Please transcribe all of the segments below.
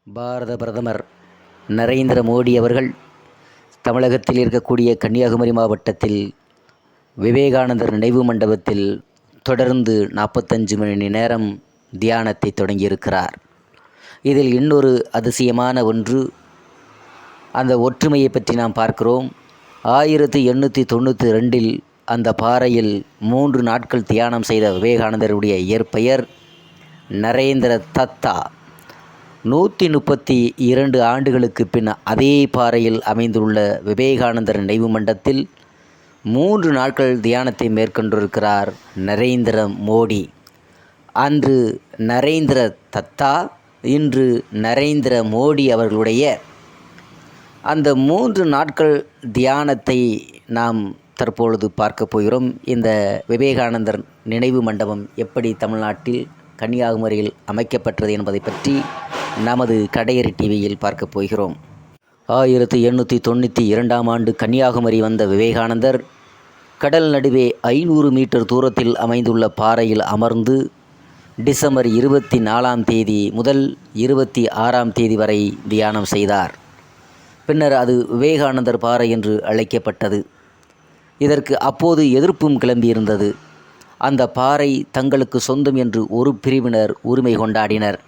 பாரத பிரதமர் நரேந்திர மோடி அவர்கள் தமிழகத்தில் இருக்கக்கூடிய கன்னியாகுமரி மாவட்டத்தில் விவேகானந்தர் நினைவு மண்டபத்தில் தொடர்ந்து 45 மணி நேரம் தியானத்தை தொடங்கியிருக்கிறார். இதில் இன்னொரு அதிசயமான ஒன்று, அந்த ஒற்றுமையை பற்றி நாம் பார்க்கிறோம். 1892 அந்த பாறையில் 3 நாட்கள் தியானம் செய்த விவேகானந்தருடைய இயற்பெயர் நரேந்திர தத்தா. 132 ஆண்டுகளுக்கு பின் அதே பாறையில் அமைந்துள்ள விவேகானந்தர் நினைவு மண்டபத்தில் 3 நாட்கள் தியானத்தை மேற்கொண்டிருக்கிறார் நரேந்திர மோடி. அன்று நரேந்திர தத்தா, இன்று நரேந்திர மோடி அவர்களுடைய அந்த 3 நாட்கள் தியானத்தை நாம் தற்பொழுது பார்க்க போகிறோம். இந்த விவேகானந்தர் நினைவு மண்டபம் எப்படி தமிழ்நாட்டில் கன்னியாகுமரியில் அமைக்கப்பட்டது என்பதை பற்றி நமது கடையரி டிவியில் பார்க்க போகிறோம். 1892 ஆண்டு கன்னியாகுமரி வந்த விவேகானந்தர் கடல் நடுவே 500 மீட்டர் தூரத்தில் அமைந்துள்ள பாறையில் அமர்ந்து டிசம்பர் 24ஆம் தேதி முதல் 26ஆம் தேதி வரை தியானம் செய்தார். பின்னர் அது விவேகானந்தர் பாறை என்று அழைக்கப்பட்டது. இதற்கு அப்போது எதிர்ப்பும் கிளம்பியிருந்தது. அந்த பாறை தங்களுக்கு சொந்தம் என்று ஒரு பிரிவினர் உரிமை கொண்டாடினர்.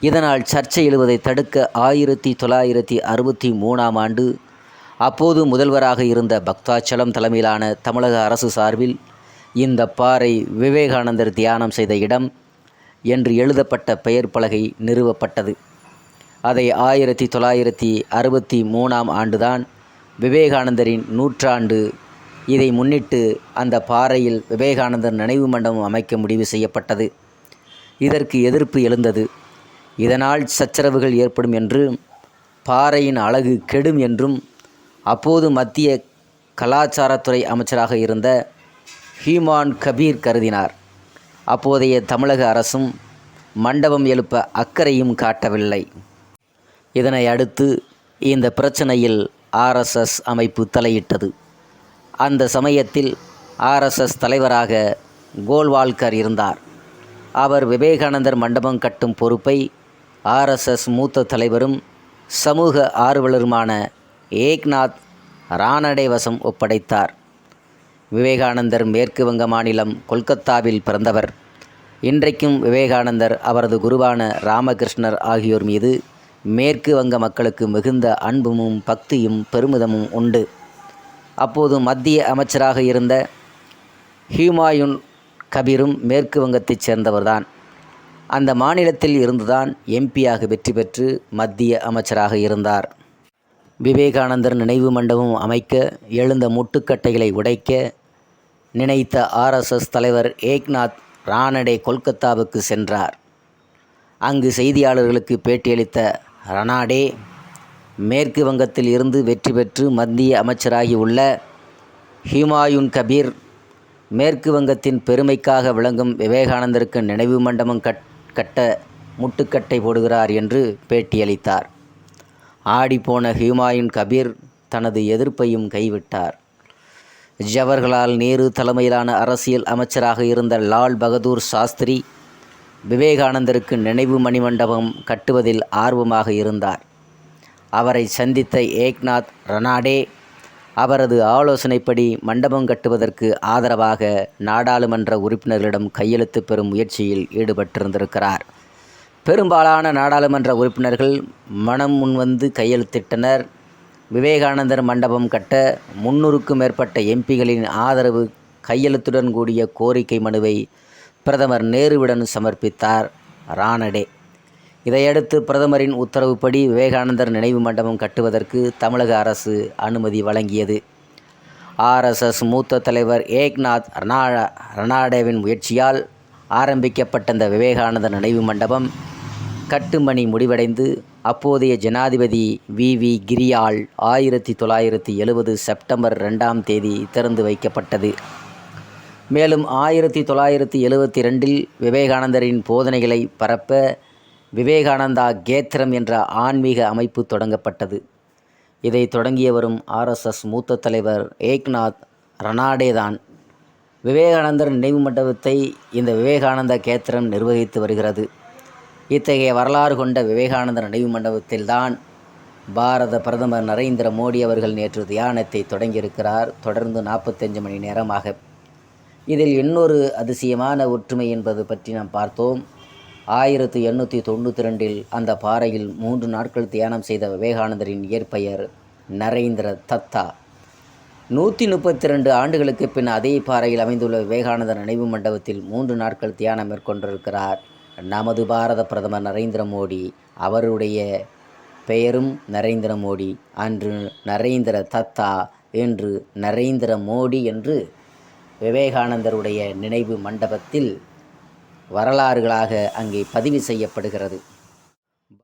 இதனால் சர்ச்சை எழுவதை தடுக்க 1963ஆம் ஆண்டு அப்போது முதல்வராக இருந்த பக்தாச்சலம் தலைமையிலான தமிழக அரசு சார்பில் இந்த பாறை விவேகானந்தர் தியானம் செய்த இடம் என்று எழுதப்பட்ட பெயர் பலகை நிறுவப்பட்டது. அதை 1963ஆம் ஆண்டுதான் விவேகானந்தரின் 100ஆண்டு. இதை முன்னிட்டு அந்த பாறையில் விவேகானந்தர் நினைவு மண்டபம் அமைக்க முடிவு செய்யப்பட்டது. இதற்கு எதிர்ப்பு எழுந்தது. இதனால் சச்சரவுகள் ஏற்படும் என்றும் பாறையின் அழகு கெடும் என்றும் அப்போது மத்திய கலாச்சாரத்துறை அமைச்சராக இருந்த ஹுமாயூன் கபீர் கருதினார். அப்போதைய தமிழக அரசும் மண்டபம் எழுப்ப அக்கறையும் காட்டவில்லை. இதனை அடுத்து இந்த பிரச்சனையில் ஆர்எஸ்எஸ் அமைப்பு தலையிட்டது. அந்த சமயத்தில் ஆர்எஸ்எஸ் தலைவராக கோல்வால்கர் இருந்தார். அவர் விவேகானந்தர் மண்டபம் கட்டும் பொறுப்பை ஆர்எஸ்எஸ் மூத்த தலைவரும் சமூக ஆர்வலருமான ஏக்நாத் ரானடே வசம் ஒப்படைத்தார். விவேகானந்தர் மேற்கு வங்க மாநிலம் கொல்கத்தாவில் பிறந்தவர். இன்றைக்கும் விவேகானந்தர், அவரது குருவான ராமகிருஷ்ணர் ஆகியோர் மீது மேற்கு வங்க மக்களுக்கு மிகுந்த அன்பும் பக்தியும் பெருமிதமும் உண்டு. அப்போது மத்திய அமைச்சராக இருந்த ஹுமாயூன் கபீரும் மேற்கு வங்கத்தைச் சேர்ந்தவர்தான். அந்த மாநிலத்தில் இருந்துதான் எம்பியாக வெற்றி பெற்று மத்திய அமைச்சராக இருந்தார். விவேகானந்தர் நினைவு மண்டபம் அமைக்க எழுந்த முட்டுக்கட்டைகளை உடைக்க நினைத்த ஆர்எஸ்எஸ் தலைவர் ஏக்நாத் ரானடே கொல்கத்தாவுக்கு சென்றார். அங்கு செய்தியாளர்களுக்கு பேட்டியளித்த ரானடே, மேற்கு வங்கத்தில் இருந்து வெற்றி பெற்று மத்திய அமைச்சராகி உள்ள ஹுமாயூன் கபீர் மேற்கு வங்கத்தின் பெருமைக்காக விளங்கும் விவேகானந்தருக்கு நினைவு மண்டபம் கட்ட முட்டுக்கட்டை போடுகிறார் என்று பேட்டியளித்தார். ஆடிப்போன ஹுமாயூன் கபீர் தனது எதிர்ப்பையும் கைவிட்டார். ஜவஹர்லால் நேரு தலைமையிலான அரசியல் அமைச்சராக இருந்த லால் பகதூர் சாஸ்திரி விவேகானந்தருக்கு நினைவு மணிமண்டபம் கட்டுவதில் ஆர்வமாக இருந்தார். அவரை சந்தித்த ஏக்நாத் ரானடே அவரது ஆலோசனைப்படி மண்டபம் கட்டுவதற்கு ஆதரவாக நாடாளுமன்ற உறுப்பினர்களிடம் கையெழுத்து பெறும் முயற்சியில் ஈடுபட்டிருந்திருக்கிறார். பெரும்பாலான நாடாளுமன்ற உறுப்பினர்கள் மனம் முன்வந்து கையெழுத்திட்டனர். விவேகானந்தர் மண்டபம் கட்ட 300க்கும் மேற்பட்ட எம்பிகளின் ஆதரவு கையெழுத்துடன் கூடிய கோரிக்கை மனுவை பிரதமர் நேருவிடம் சமர்ப்பித்தார் ரானடே. இதையடுத்து பிரதமரின் உத்தரவுப்படி விவேகானந்தர் நினைவு மண்டபம் கட்டுவதற்கு தமிழக அரசு அனுமதி வழங்கியது. ஆர்எஸ்எஸ் மூத்த தலைவர் ஏக்நாத் ரானடேவின் முயற்சியால் ஆரம்பிக்கப்பட்ட இந்த விவேகானந்தர் நினைவு மண்டபம் கட்டுமணி முடிவடைந்து அப்போதைய ஜனாதிபதி வி கிரியால் 1970 செப்டம்பர் 2ஆம் தேதி திறந்து வைக்கப்பட்டது. மேலும் 1972 விவேகானந்தரின் போதனைகளை பரப்ப விவேகானந்தா கேத்திரம் என்ற ஆன்மீக அமைப்பு தொடங்கப்பட்டது. இதை தொடங்கியவரும் ஆர்எஸ்எஸ் மூத்த தலைவர் ஏக்நாத் ரானடே தான். விவேகானந்தர் நினைவு மண்டபத்தை இந்த விவேகானந்தா கேத்திரம் நிர்வகித்து வருகிறது. இத்தகைய வரலாறு கொண்ட விவேகானந்தர் நினைவு மண்டபத்தில்தான் பாரத பிரதமர் நரேந்திர மோடி அவர்கள் நேற்று தியானத்தை தொடங்கியிருக்கிறார். தொடர்ந்து 45 மணி நேரமாக. இதில் இன்னொரு அதிசயமான ஒற்றுமை என்பது பற்றி நாம் பார்த்தோம். 1892 அந்த பாறையில் 3 நாட்கள் தியானம் செய்த விவேகானந்தரின் இயற்பெயர் நரேந்திர தத்தா. 132 ஆண்டுகளுக்கு பின் அதே பாறையில் அமைந்துள்ள விவேகானந்தர் நினைவு மண்டபத்தில் 3 நாட்கள் தியானம் மேற்கொண்டிருக்கிறார் நமது பாரத பிரதமர் நரேந்திர மோடி. அவருடைய பெயரும் நரேந்திர மோடி. அன்று நரேந்திர தத்தா, என்று நரேந்திர மோடி என்று விவேகானந்தருடைய நினைவு மண்டபத்தில் வரலாறுகளாக அங்கே பதிவு செய்யப்படுகிறது.